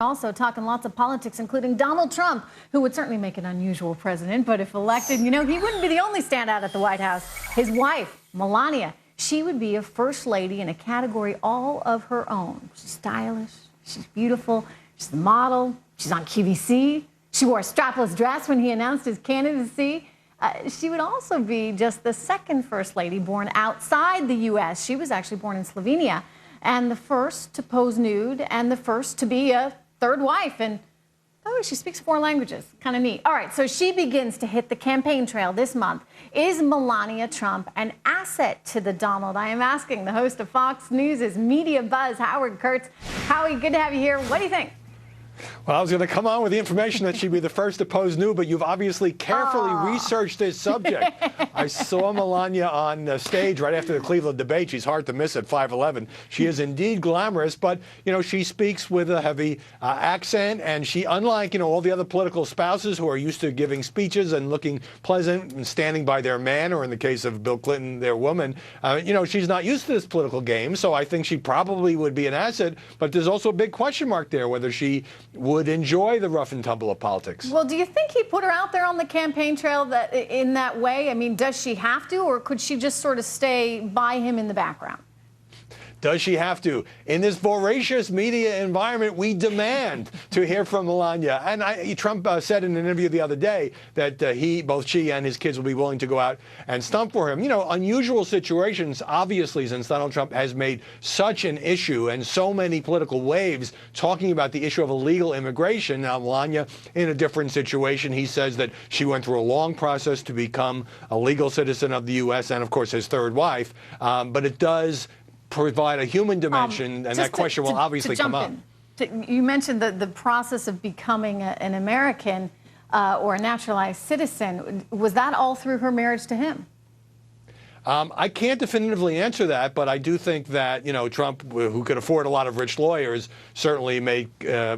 Also talking lots of politics, including Donald Trump, who would certainly make an unusual president. But if elected, you know, he wouldn't be the only standout at the White House. His wife, Melania, she would be a first lady in a category all of her own. She's stylish. She's beautiful. She's a model. She's on QVC. She wore a strapless dress when he announced his candidacy. She would also be just the second first lady born outside the U.S. She was actually born in Slovenia, and the first to pose nude and the first to be a third wife. And oh, she speaks 4 languages. Kind of neat. All right, so she begins to hit the campaign trail this month. Is Melania Trump an asset to the Donald? I am asking the host of Fox News' Media Buzz, Howard Kurtz. Howie, good to have you here. What do you think? Well, I was going to come on with the information that she'd be the first to pose nude, but you've obviously carefully researched this subject. I saw Melania on stage right after the Cleveland debate. She's hard to miss at 5'11". She is indeed glamorous, but, you know, she speaks with a heavy accent, and she, unlike, you know, all the other political spouses who are used to giving speeches and looking pleasant and standing by their man, or in the case of Bill Clinton, their woman, you know, she's not used to this political game, so I think she probably would be an asset, but there's also a big question mark there whether she would enjoy the rough and tumble of politics. Well, do you think he put her out there on the campaign trail in that way? I mean, does she have to, or could she just sort of stay by him in the background? Does she have to? In this voracious media environment, we demand to hear from Melania. And Trump said in an interview the other day that both she and his kids will be willing to go out and stump for him. You know, unusual situations, obviously, since Donald Trump has made such an issue and so many political waves talking about the issue of illegal immigration. Now, Melania, in a different situation, he says that she went through a long process to become a legal citizen of the U.S. and, of course, his third wife. But it does provide a human dimension, and that question will obviously come up. You mentioned the process of becoming an American or a naturalized citizen. Was that all through her marriage to him? I can't definitively answer that, but I do think that, you know, Trump, who could afford a lot of rich lawyers, certainly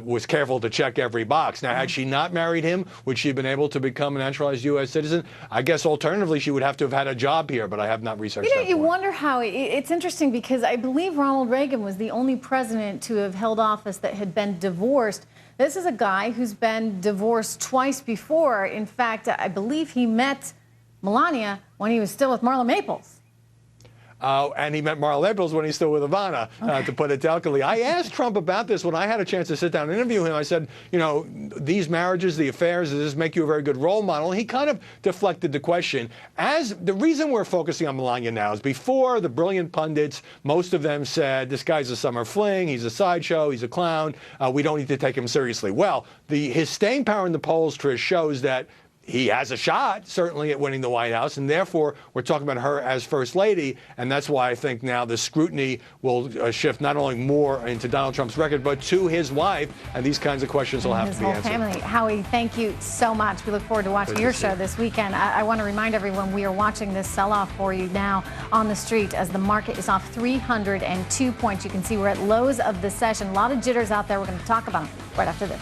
was careful to check every box. Now, had she not married him, would she have been able to become a naturalized U.S. citizen? I guess alternatively, she would have to have had a job here, but I have not researched that. You wonder how it's interesting, because I believe Ronald Reagan was the only president to have held office that had been divorced. This is a guy who's been divorced twice before. In fact, I believe he met Melania when he was still with Marla Maples. And he met Marla Maples when he's still with Ivana, to put it delicately. I asked Trump about this when I had a chance to sit down and interview him. I said, you know, these marriages, the affairs, does this make you a very good role model? And he kind of deflected the question. As the reason we're focusing on Melania now is before the brilliant pundits, most of them said, this guy's a summer fling, he's a sideshow, he's a clown, we don't need to take him seriously. Well, his staying power in the polls, Trish, shows that he has a shot, certainly, at winning the White House, and therefore we're talking about her as First Lady, and that's why I think now the scrutiny will shift not only more into Donald Trump's record, but to his wife, and these kinds of questions will have to be answered. Family. Howie, thank you so much. We look forward to watching your show this weekend. I want to remind everyone we are watching this sell-off for you now on the street as the market is off 302 points. You can see we're at lows of the session. A lot of jitters out there. We're going to talk about them right after this.